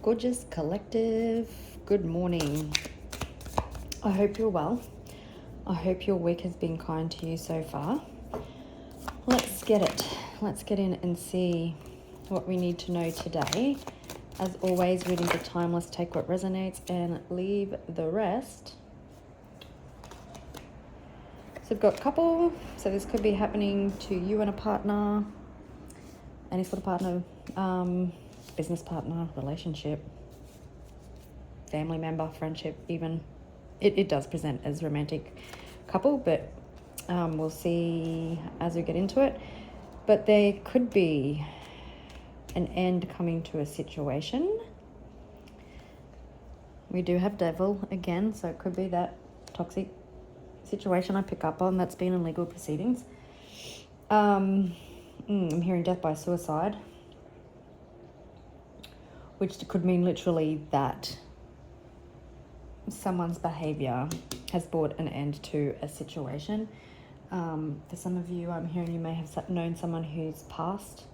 Gorgeous collective, good morning. I hope you're well. I hope your week has been kind to you so far. Let's get it. Let's get in and see what we need to know today. As always, readings are timeless. Take what resonates and leave the rest. So we've got couple. So this could be happening to you and a partner, any sort of partner, business partner, relationship, family member, friendship even. It does present as romantic couple, but we'll see as we get into it. But there could be an end coming to a situation. We do have devil again, so it could be that toxic situation I pick up on that's been in legal proceedings. I'm hearing death by suicide, which could mean literally that someone's behavior has brought an end to a situation. For some of you, I'm hearing you may have known someone who's passed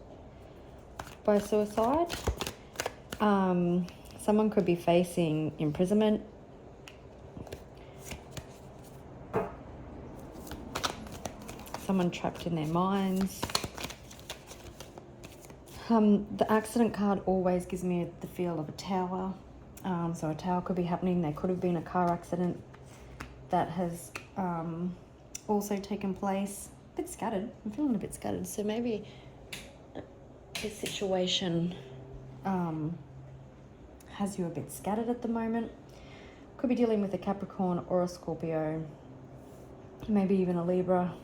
by suicide. Someone could be facing imprisonment. Someone trapped in their minds. The accident card always gives me the feel of a tower. So a tower could be happening. There could have been a car accident that has also taken place. A bit scattered. I'm feeling a bit scattered. So maybe this situation has you a bit scattered at the moment. Could be dealing with a Capricorn or a Scorpio. Maybe even a Libra.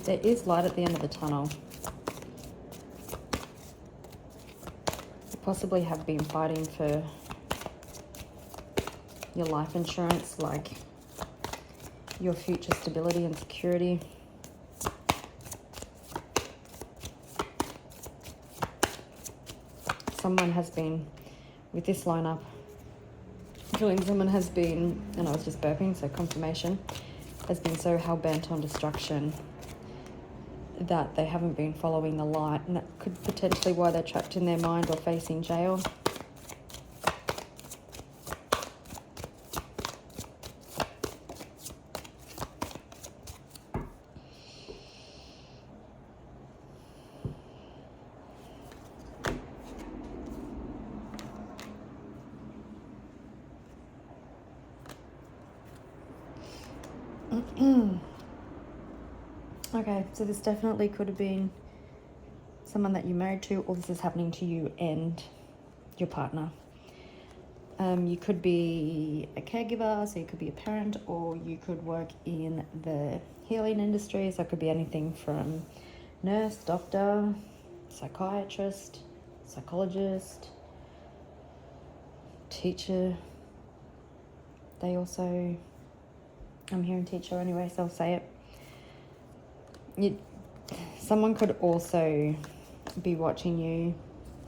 There is light at the end of the tunnel. You possibly have been fighting for your life insurance, like your future stability and security. Someone has been, with this lineup, feeling someone has been, and I was just burping, so confirmation, has been so hell-bent on destruction that they haven't been following the light, and that could potentially why they're trapped in their mind or facing jail. Okay, so this definitely could have been someone that you married to, or this is happening to you and your partner. You could be a caregiver, so you could be a parent, or you could work in the healing industry, so it could be anything from nurse, doctor, psychiatrist, psychologist, teacher. They also, I'm hearing teacher anyway, so I'll say it. Someone could also be watching you,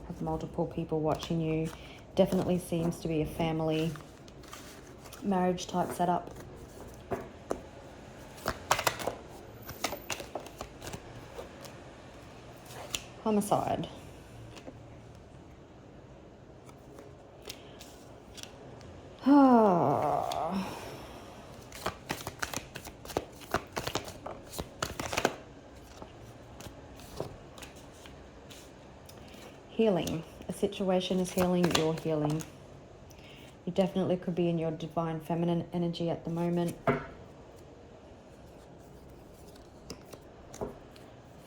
have multiple people watching you. Definitely seems to be a family marriage type setup. Homicide. Healing. A situation is healing, you're healing. You definitely could be in your divine feminine energy at the moment.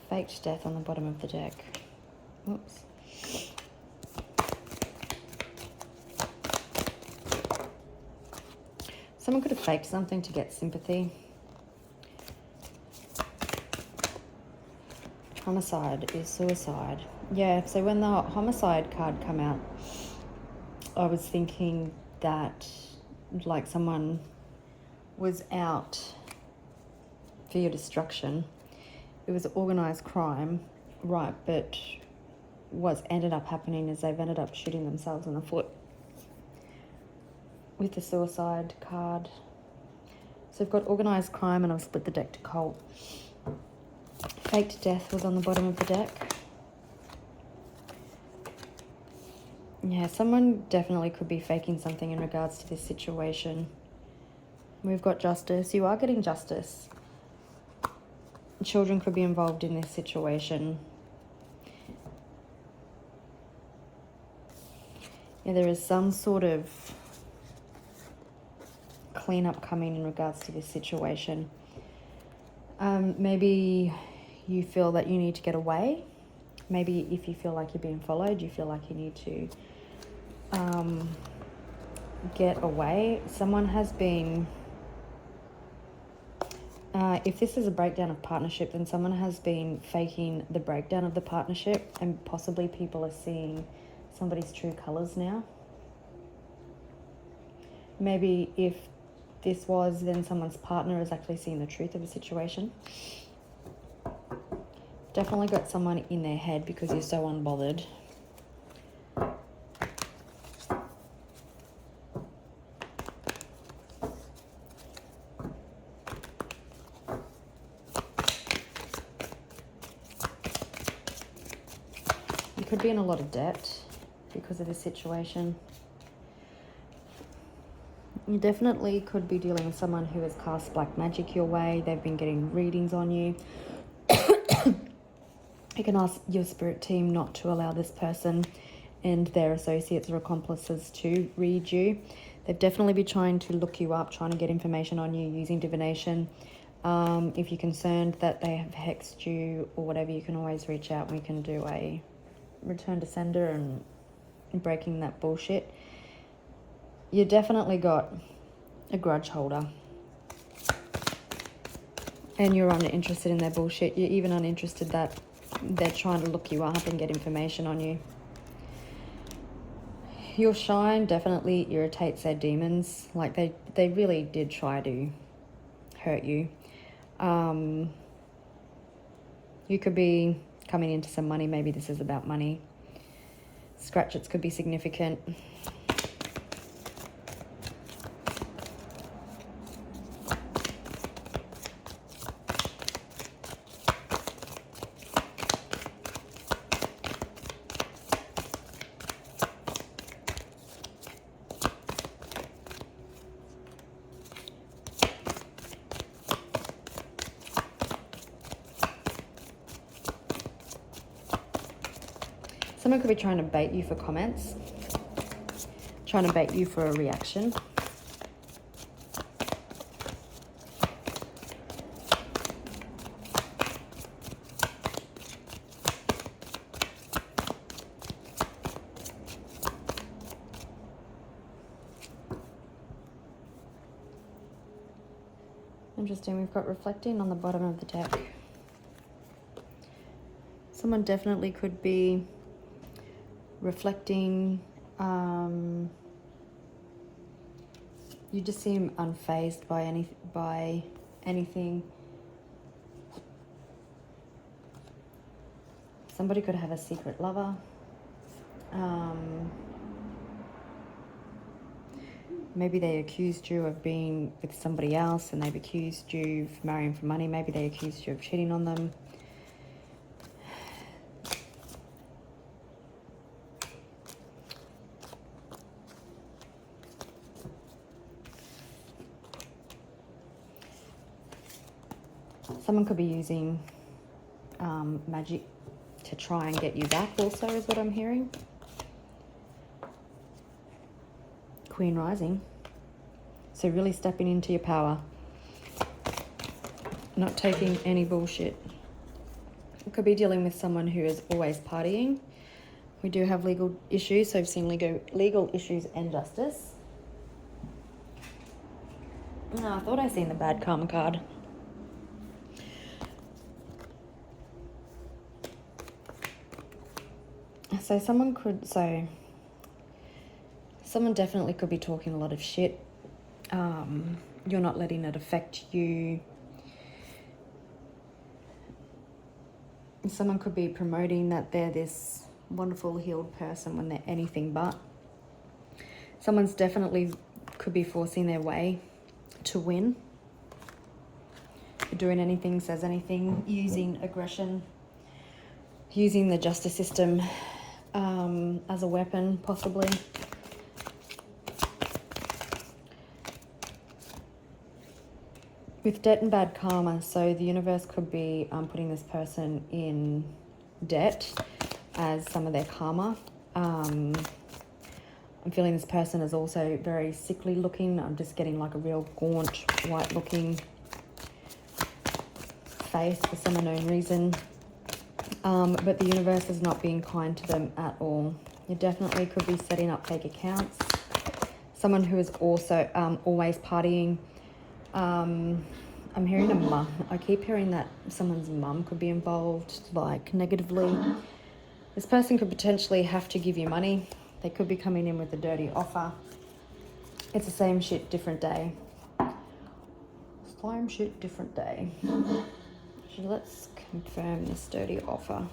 Faked death on the bottom of the deck. Whoops. Someone could have faked something to get sympathy. Homicide is suicide. Yeah, so when the homicide card came out, I was thinking that like someone was out for your destruction. It was organised crime, right, but what's ended up happening is they've ended up shooting themselves in the foot with the suicide card. So we've got organised crime, and I've split the deck to cult. Faked death was on the bottom of the deck. Yeah, someone definitely could be faking something in regards to this situation. We've got justice. You are getting justice. Children could be involved in this situation. Yeah, there is some sort of cleanup coming in regards to this situation. Maybe you feel that you need to get away. Maybe if you feel like you're being followed, you feel like you need to get away. Someone has been... if this is a breakdown of partnership, then someone has been faking the breakdown of the partnership, and possibly people are seeing somebody's true colours now. Maybe if this was, then someone's partner is actually seeing the truth of the situation. Definitely got someone in their head because you're so unbothered. You could be in a lot of debt because of this situation. You definitely could be dealing with someone who has cast black magic your way. They've been getting readings on you. You can ask your spirit team not to allow this person and their associates or accomplices to read you. They've definitely been trying to look you up, trying to get information on you using divination. If you're concerned that they have hexed you or whatever, you can always reach out and we can do a return to sender and breaking that bullshit. You definitely got a grudge holder. And you're uninterested in their bullshit. You're even uninterested that they're trying to look you up and get information on you. Your shine definitely irritates their demons. Like they really did try to hurt you. You could be coming into some money. Maybe this is about money. Scratchets could be significant. Someone could be trying to bait you for comments, trying to bait you for a reaction. Interesting, we've got reflecting on the bottom of the deck. Someone definitely could be reflecting. You just seem unfazed by anything. Somebody could have a secret lover. Maybe they accused you of being with somebody else and they've accused you of marrying for money. Maybe they accused you of cheating on them. Someone could be using magic to try and get you back also, is what I'm hearing. Queen rising. So really stepping into your power. Not taking any bullshit. You could be dealing with someone who is always partying. We do have legal issues, so I've seen legal issues and justice. No, I thought I seen the bad karma card. So someone definitely could be talking a lot of shit. You're not letting it affect you. Someone could be promoting that they're this wonderful healed person when they're anything but. Someone's definitely could be forcing their way to win. Doing anything, says anything, using aggression, using the justice system as a weapon, possibly. With debt and bad karma, so the universe could be putting this person in debt as some of their karma. I'm feeling this person is also very sickly looking. I'm just getting like a real gaunt, white looking face for some unknown reason. But the universe is not being kind to them at all. You definitely could be setting up fake accounts. Someone who is also always partying. I'm hearing a mum. I keep hearing that someone's mum could be involved, like negatively. This person could potentially have to give you money. They could be coming in with a dirty offer. It's the same shit, different day. Same shit, different day. So let's confirm this dirty offer.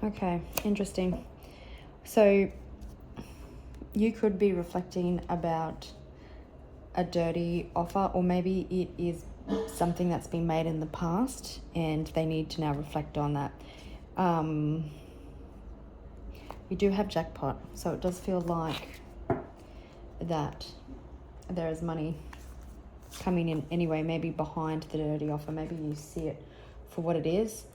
Okay, interesting. So you could be reflecting about a dirty offer, or maybe it is something that's been made in the past and they need to now reflect on that. We do have jackpot, so it does feel like that there is money coming in anyway, maybe behind the dirty offer. Maybe you see it for what it is,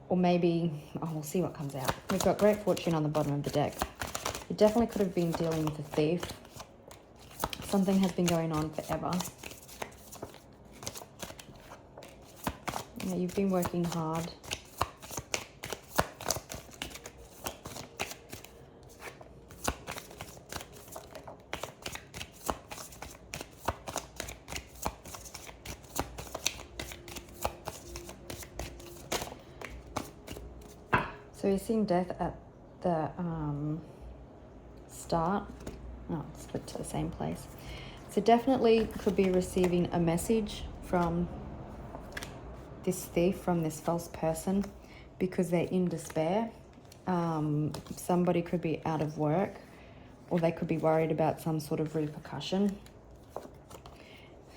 or maybe, we'll see what comes out. We've got great fortune on the bottom of the deck. You definitely could have been dealing with a thief. Something has been going on forever. Yeah, you've been working hard. So you're seeing death at the start. Oh, it's split to the same place. So definitely could be receiving a message from this thief, from this false person, because they're in despair. Somebody could be out of work, or they could be worried about some sort of repercussion.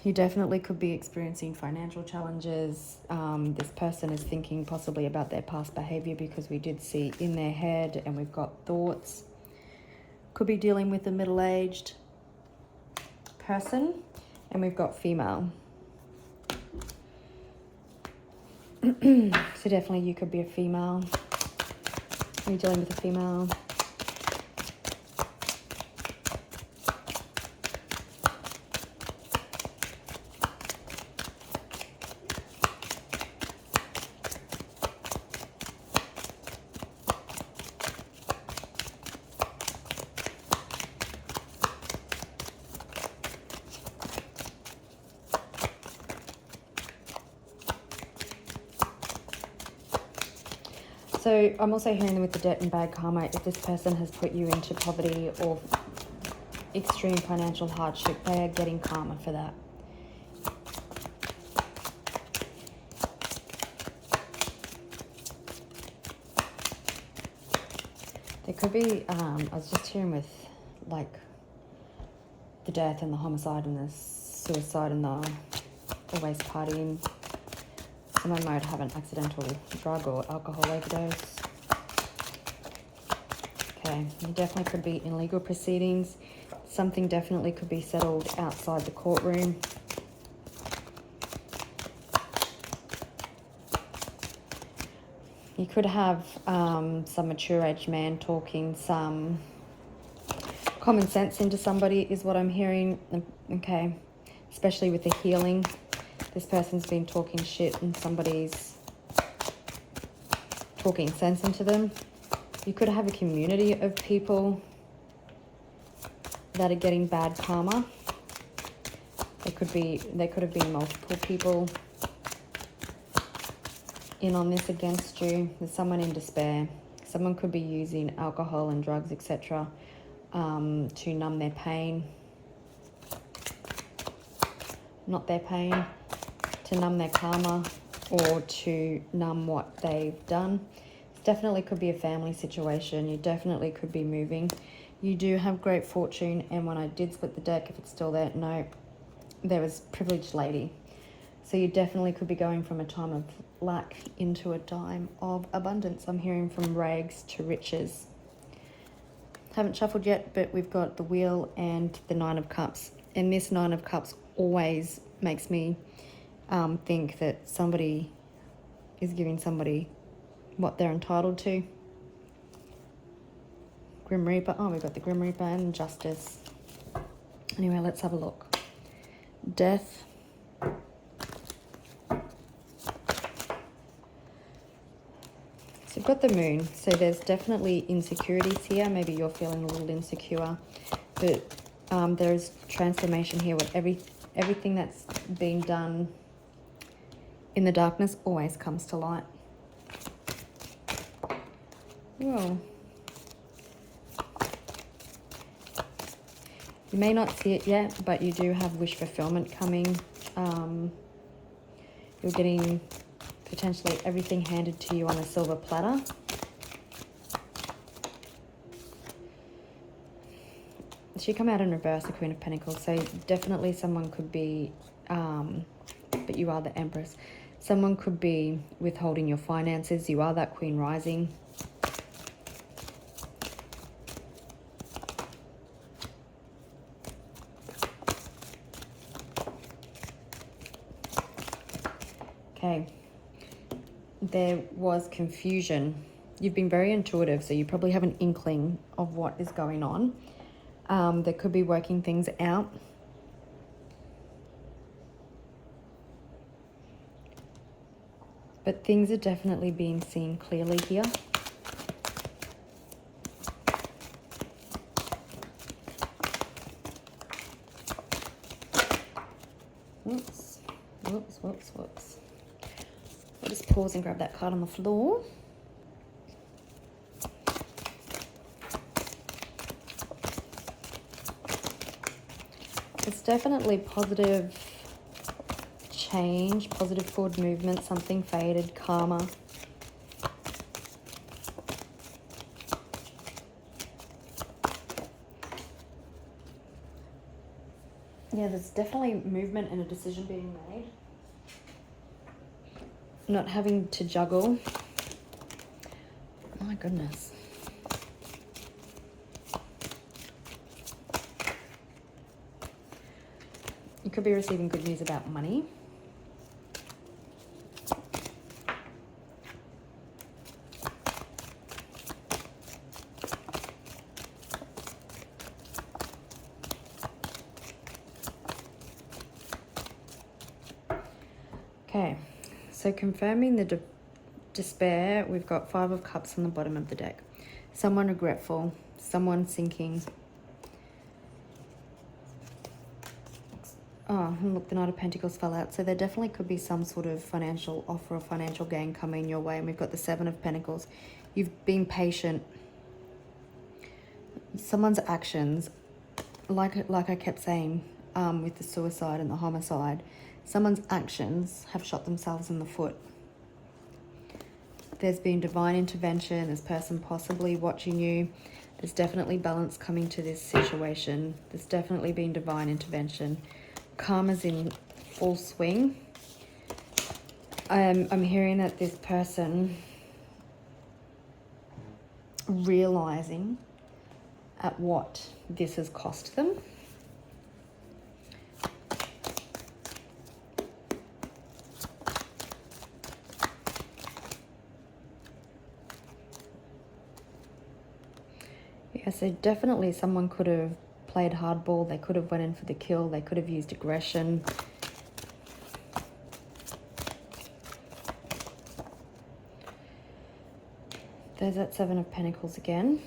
You definitely could be experiencing financial challenges. This person is thinking possibly about their past behavior, because we did see in their head and we've got thoughts. Could be dealing with a middle-aged person, and we've got female. So definitely you could be a female. Are you dealing with a female? So I'm also hearing with the debt and bad karma, if this person has put you into poverty or extreme financial hardship, they are getting karma for that. There could be, I was just hearing with like the death and the homicide and the suicide and the always partying. Someone might have an accidental drug or alcohol overdose. Okay, you definitely could be in legal proceedings. Something definitely could be settled outside the courtroom. You could have some mature age man talking some common sense into somebody is what I'm hearing. Okay, especially with the healing. This person's been talking shit and somebody's talking sense into them. You could have a community of people that are getting bad karma. There could have been multiple people in on this against you. There's someone in despair. Someone could be using alcohol and drugs, etc., to numb their pain. not their pain, to numb their karma, or to numb what they've done. It definitely could be a family situation. You definitely could be moving. You do have great fortune, and when I did split the deck, if it's still there, no, there was privileged lady. So you definitely could be going from a time of lack into a time of abundance. I'm hearing from rags to riches. Haven't shuffled yet, but we've got the Wheel and the Nine of Cups. And this Nine of Cups always makes me think that somebody is giving somebody what they're entitled to. Grim Reaper. Oh, we've got the Grim Reaper and Justice. Anyway, let's have a look. Death. So you've got the Moon. So there's definitely insecurities here. Maybe you're feeling a little insecure. But there's transformation here with everything that's been done in the darkness always comes to light. Whoa. You may not see it yet, but you do have wish fulfillment coming. You're getting potentially everything handed to you on a silver platter. She come out in reverse, the Queen of Pentacles. So definitely someone could be, but you are the Empress. Someone could be withholding your finances. You are that Queen rising. Okay. There was confusion. You've been very intuitive, so you probably have an inkling of what is going on. There could be working things out. But things are definitely being seen clearly here. Whoops, whoops, whoops, whoops. I'll just pause and grab that card on the floor. It's definitely positive change, positive forward movement, something faded, karma. Yeah, there's definitely movement and a decision being made. Not having to juggle. My goodness. You could be receiving good news about money. Okay, so confirming the despair, we've got Five of Cups on the bottom of the deck. Someone regretful, someone sinking. Oh, and look, the Knight of Pentacles fell out. So there definitely could be some sort of financial offer or financial gain coming your way. And we've got the Seven of Pentacles. You've been patient. Someone's actions, like I kept saying with the suicide and the homicide, someone's actions have shot themselves in the foot. There's been divine intervention. This person possibly watching you. There's definitely balance coming to this situation. There's definitely been divine intervention. Karma's in full swing. I'm hearing that this person realizing at what this has cost them. Yeah, so definitely someone could have played hardball. They could have went in for the kill. They could have used aggression. There's that Seven of Pentacles again.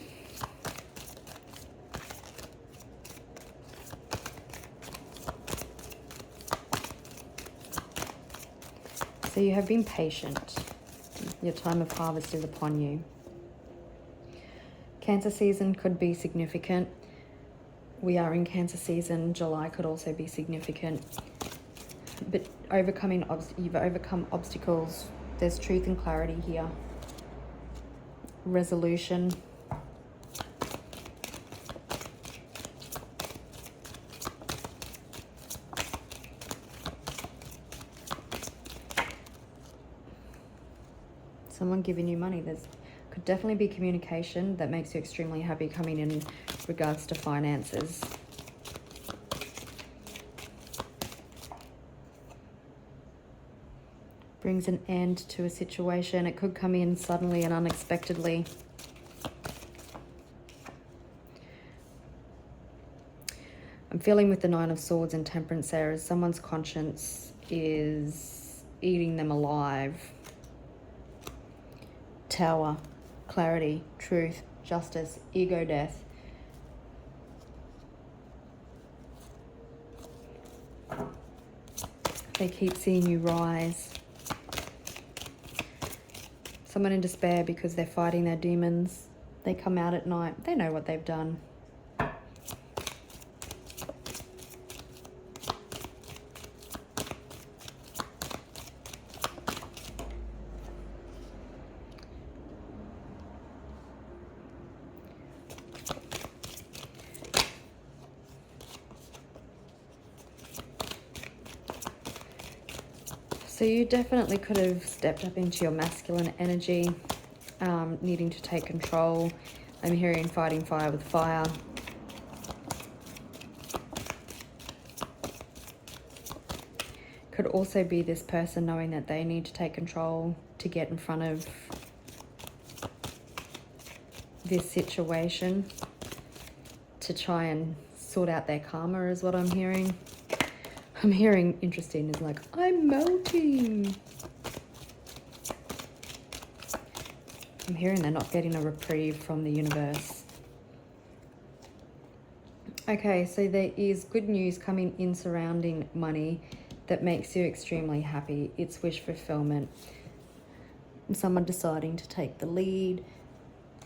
So you have been patient. Your time of harvest is upon you. Cancer season could be significant. We are in Cancer season. July could also be significant. but you've overcome obstacles. There's truth and clarity here. Resolution. Someone giving you money. There's could definitely be communication that makes you extremely happy coming in regards to finances. Brings an end to a situation. It could come in suddenly and unexpectedly. I'm feeling with the Nine of Swords and Temperance there as someone's conscience is eating them alive. Tower, clarity, truth, justice, ego death. They keep seeing you rise. Someone in despair because they're fighting their demons. They come out at night. They know what they've done. So you definitely could have stepped up into your masculine energy, needing to take control. I'm hearing fighting fire with fire. Could also be this person knowing that they need to take control to get in front of this situation, to try and sort out their karma is what I'm hearing. I'm hearing interesting is like, I'm melting. I'm hearing they're not getting a reprieve from the universe. Okay, so there is good news coming in surrounding money that makes you extremely happy. It's wish fulfillment. Someone deciding to take the lead.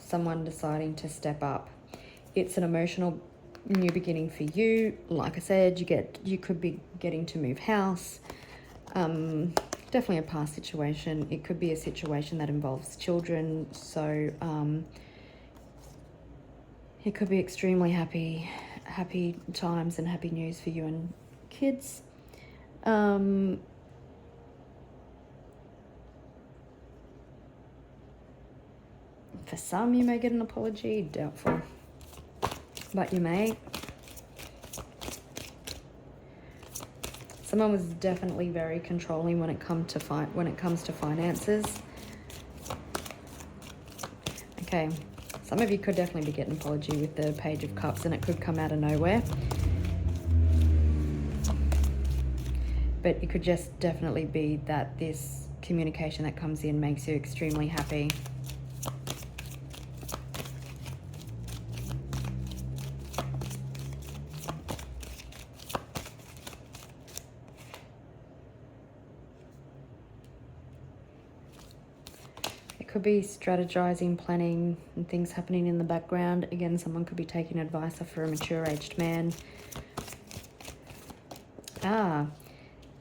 Someone deciding to step up. It's an emotional new beginning for you. Like I said, you could be getting to move house. Definitely a past situation. It could be a situation that involves children. So it could be extremely happy times and happy news for you and kids. For some, you may get an apology. Doubtful. But you may. Someone was definitely very controlling when it comes to finances. Okay, some of you could definitely be getting an apology with the Page of Cups, and it could come out of nowhere. But it could just definitely be that this communication that comes in makes you extremely happy. Could be strategizing, planning, and things happening in the background. Again, someone could be taking advice off for a mature-aged man.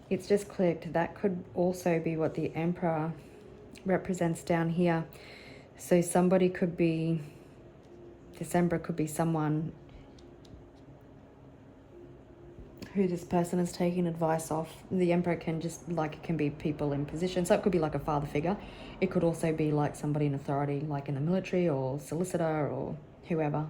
It's just clicked. That could also be what the Emperor represents down here. So somebody could be, this Emperor could be someone who this person is taking advice off. The Emperor can just, like, it can be people in position. So it could be like a father figure. It could also be like somebody in authority, like in the military or solicitor or whoever.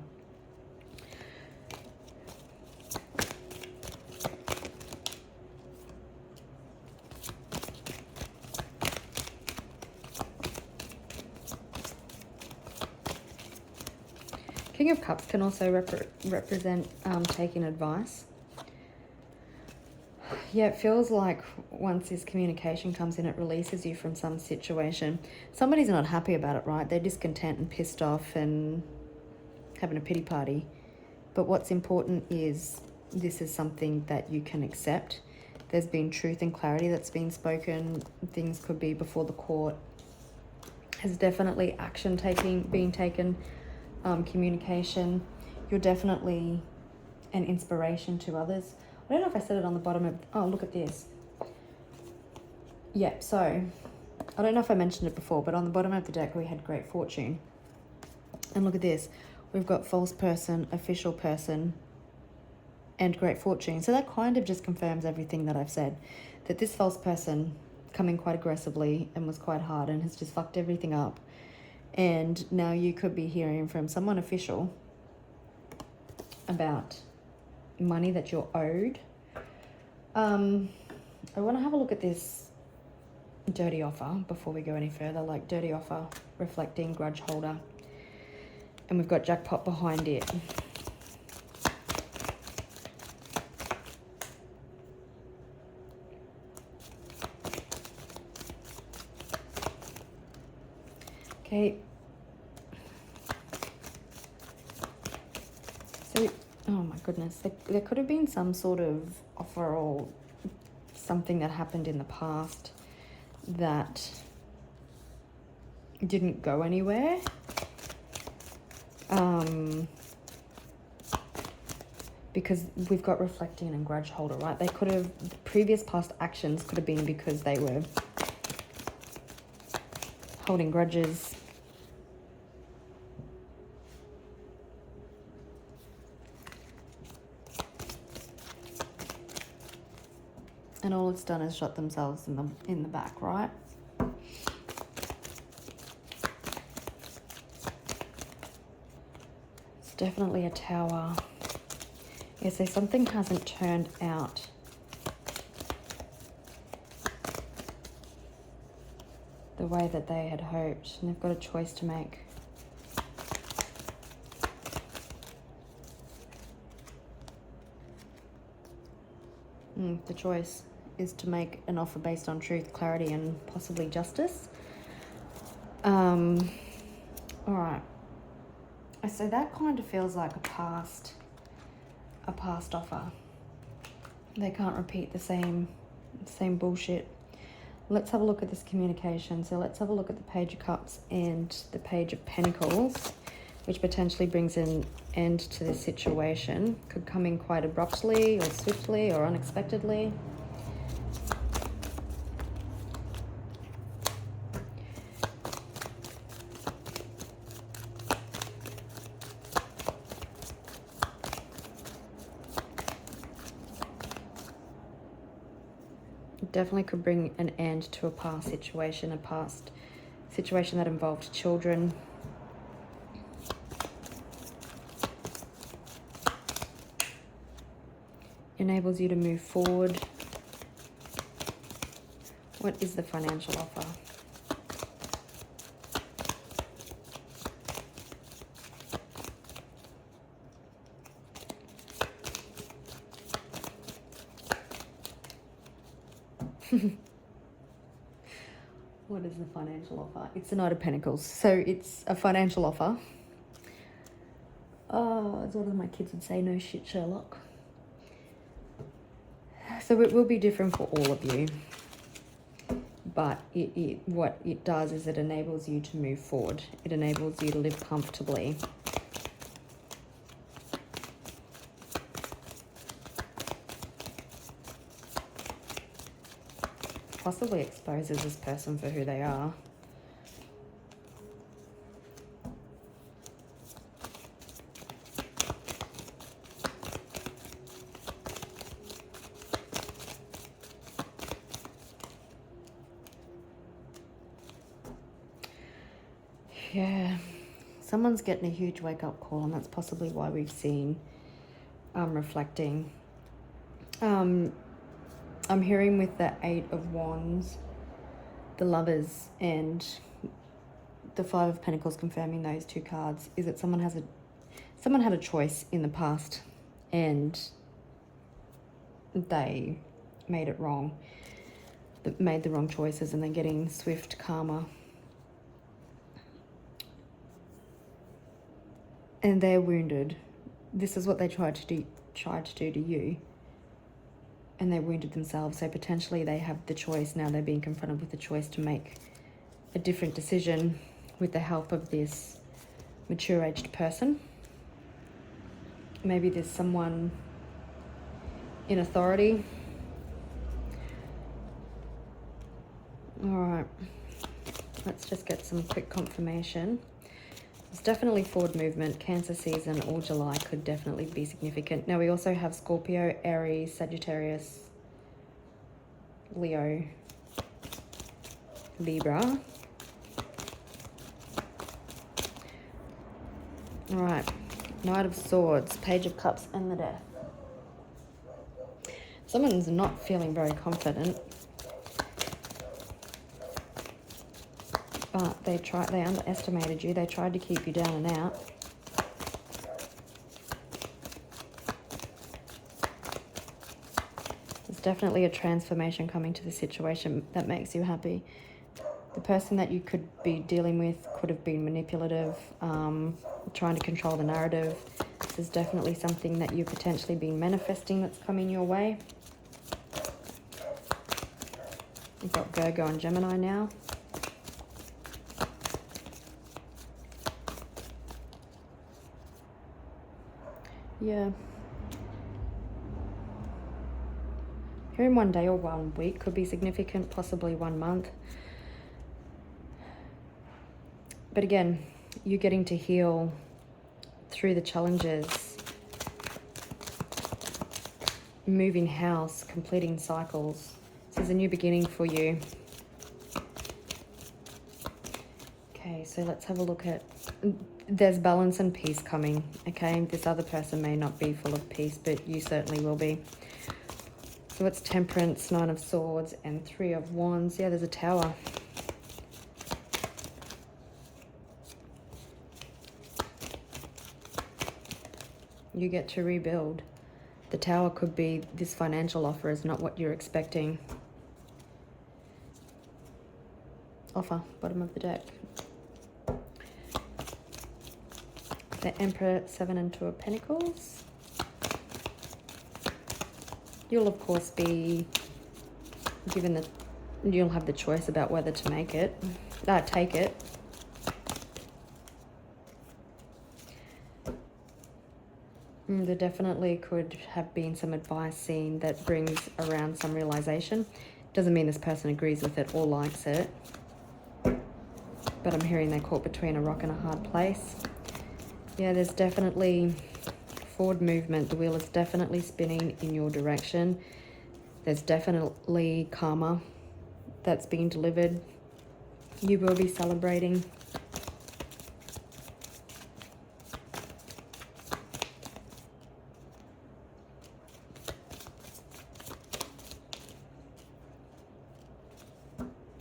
King of Cups can also represent taking advice. Yeah, it feels like once this communication comes in, it releases you from some situation. Somebody's not happy about it, right? They're discontent and pissed off and having a pity party. But what's important is this is something that you can accept. There's been truth and clarity that's been spoken. Things could be before the court. There's definitely action being taken, communication. You're definitely an inspiration to others. I don't know if I said it on the bottom of, oh, look at this. Yeah, so I don't know if I mentioned it before, but on the bottom of the deck we had great fortune. And look at this. We've got false person, official person, and great fortune. So that kind of just confirms everything that I've said. That this false person coming quite aggressively and was quite hard and has just fucked everything up. And now you could be hearing from someone official about money that you're owed. I want to have a look at this dirty offer before we go any further. Like dirty offer, reflecting, grudge holder. And we've got jackpot behind it. Okay. So, oh my goodness, there could have been some sort of offer or something that happened in the past that didn't go anywhere. Because we've got reflecting and grudge holder, right? They could have, previous past actions could have been because they were holding grudges. And all it's done is shot themselves in the back, right? It's definitely a tower. Yeah, so something hasn't turned out the way that they had hoped, and they've got a choice to make. The choice is to make an offer based on truth, clarity, and possibly justice. All right. So that kind of feels like a past offer. They can't repeat the same bullshit. Let's have a look at this communication. So let's have a look at the Page of Cups and the Page of Pentacles, which potentially brings an end to this situation. Could come in quite abruptly or swiftly or unexpectedly. Definitely could bring an end to a past situation that involved children. Enables you to move forward. What is the financial offer? What is the financial offer? It's the Knight of Pentacles. So it's a financial offer. Oh, as one of my kids would say, no shit, Sherlock. So it will be different for all of you. But what it does is it enables you to move forward. It enables you to live comfortably. Possibly exposes this person for who they are. Yeah, someone's getting a huge wake-up call, and that's possibly why we've seen reflecting. I'm hearing with the Eight of Wands, the Lovers, and the Five of Pentacles confirming those two cards, is that someone had a choice in the past and they made it wrong, made the wrong choices, and they're getting swift karma. And they're wounded. This is what they tried to do to you. And they wounded themselves. So potentially they have the choice. Now they're being confronted with the choice to make a different decision with the help of this mature-aged person. Maybe there's someone in authority All right. Let's just get some quick confirmation. There's definitely forward movement. Cancer season or July could definitely be significant. Now we also have Scorpio, Aries, Sagittarius, Leo, Libra. All right. Knight of Swords, Page of Cups, and the Death. Someone's not feeling very confident. But they underestimated you. They tried to keep you down and out. There's definitely a transformation coming to the situation that makes you happy. The person that you could be dealing with could have been manipulative, trying to control the narrative. This is definitely something that you've potentially been manifesting that's coming your way. You've got Virgo and Gemini now. Yeah. Here in one day or 1 week could be significant, possibly 1 month. But again, you're getting to heal through the challenges, moving house, completing cycles. This is a new beginning for you. Okay, so let's have a look at, there's balance and peace coming, okay? This other person may not be full of peace, but you certainly will be. So it's Temperance, Nine of Swords, and Three of Wands. Yeah, there's a Tower. You get to rebuild. The Tower could be this financial offer is not what you're expecting. Offer, bottom of the deck. The Emperor, 7 and 2 of Pentacles. You'll of course be given you'll have the choice about whether to take it. There definitely could have been some advice seen that brings around some realization. Doesn't mean this person agrees with it or likes it. But I'm hearing they're caught between a rock and a hard place. Yeah, there's definitely forward movement. The wheel is definitely spinning in your direction. There's definitely karma that's being delivered. You will be celebrating.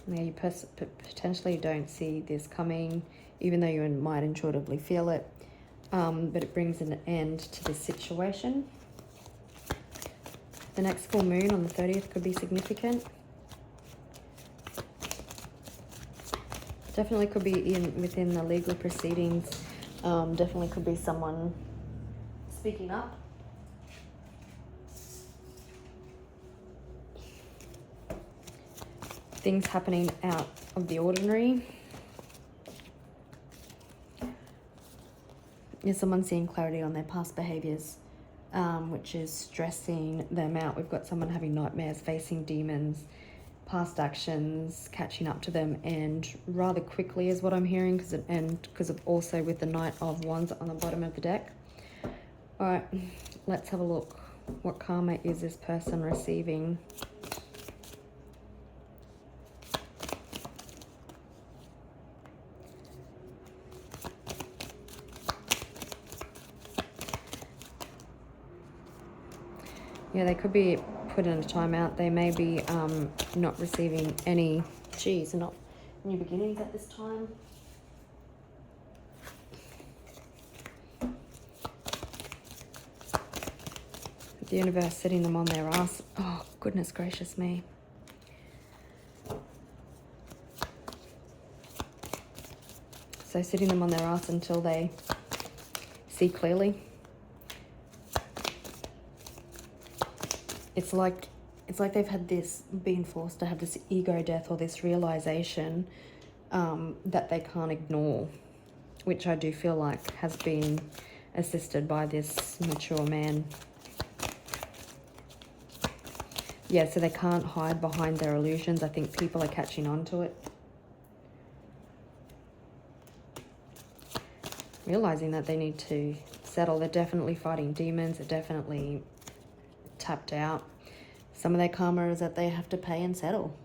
Now you potentially don't see this coming, even though you might intuitively feel it. But it brings an end to this situation. The next full moon on the 30th could be significant. Definitely could be within the legal proceedings. Definitely could be someone speaking up. Things happening out of the ordinary. Is someone seeing clarity on their past behaviors, which is stressing them out. We've got someone having nightmares, facing demons, past actions, catching up to them, and rather quickly is what I'm hearing, because of also with the Knight of Wands on the bottom of the deck. All right, let's have a look. What karma is this person receiving? Yeah, they could be put in a timeout. They may be not receiving any, not new beginnings at this time. The universe setting them on their ass. Oh, goodness gracious me. So sitting them on their ass until they see clearly. It's like they've had been forced to have this ego death or this realization that they can't ignore, which I do feel like has been assisted by this mature man. Yeah, so they can't hide behind their illusions. I think people are catching on to it. Realizing that they need to settle. They're definitely fighting demons. They're definitely tapped out. Some of their karma is that they have to pay and settle.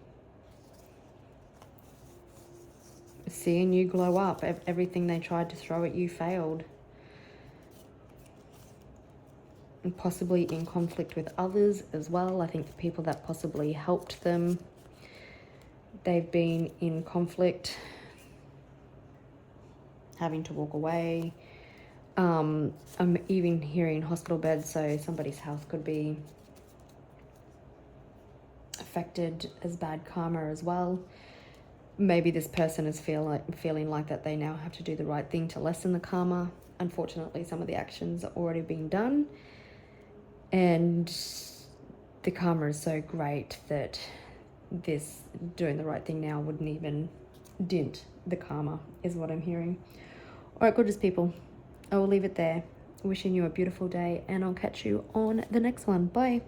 Seeing you glow up. Everything they tried to throw at you failed. And possibly in conflict with others as well. I think the people that possibly helped them, they've been in conflict, having to walk away. I'm even hearing hospital beds, so somebody's health could be affected as bad karma as well. Maybe this person is feeling like that they now have to do the right thing to lessen the karma. Unfortunately, some of the actions are already being done, and the karma is so great that this doing the right thing now wouldn't even dent the karma, is what I'm hearing. All right, gorgeous people, I will leave it there. Wishing you a beautiful day, and I'll catch you on the next one. Bye.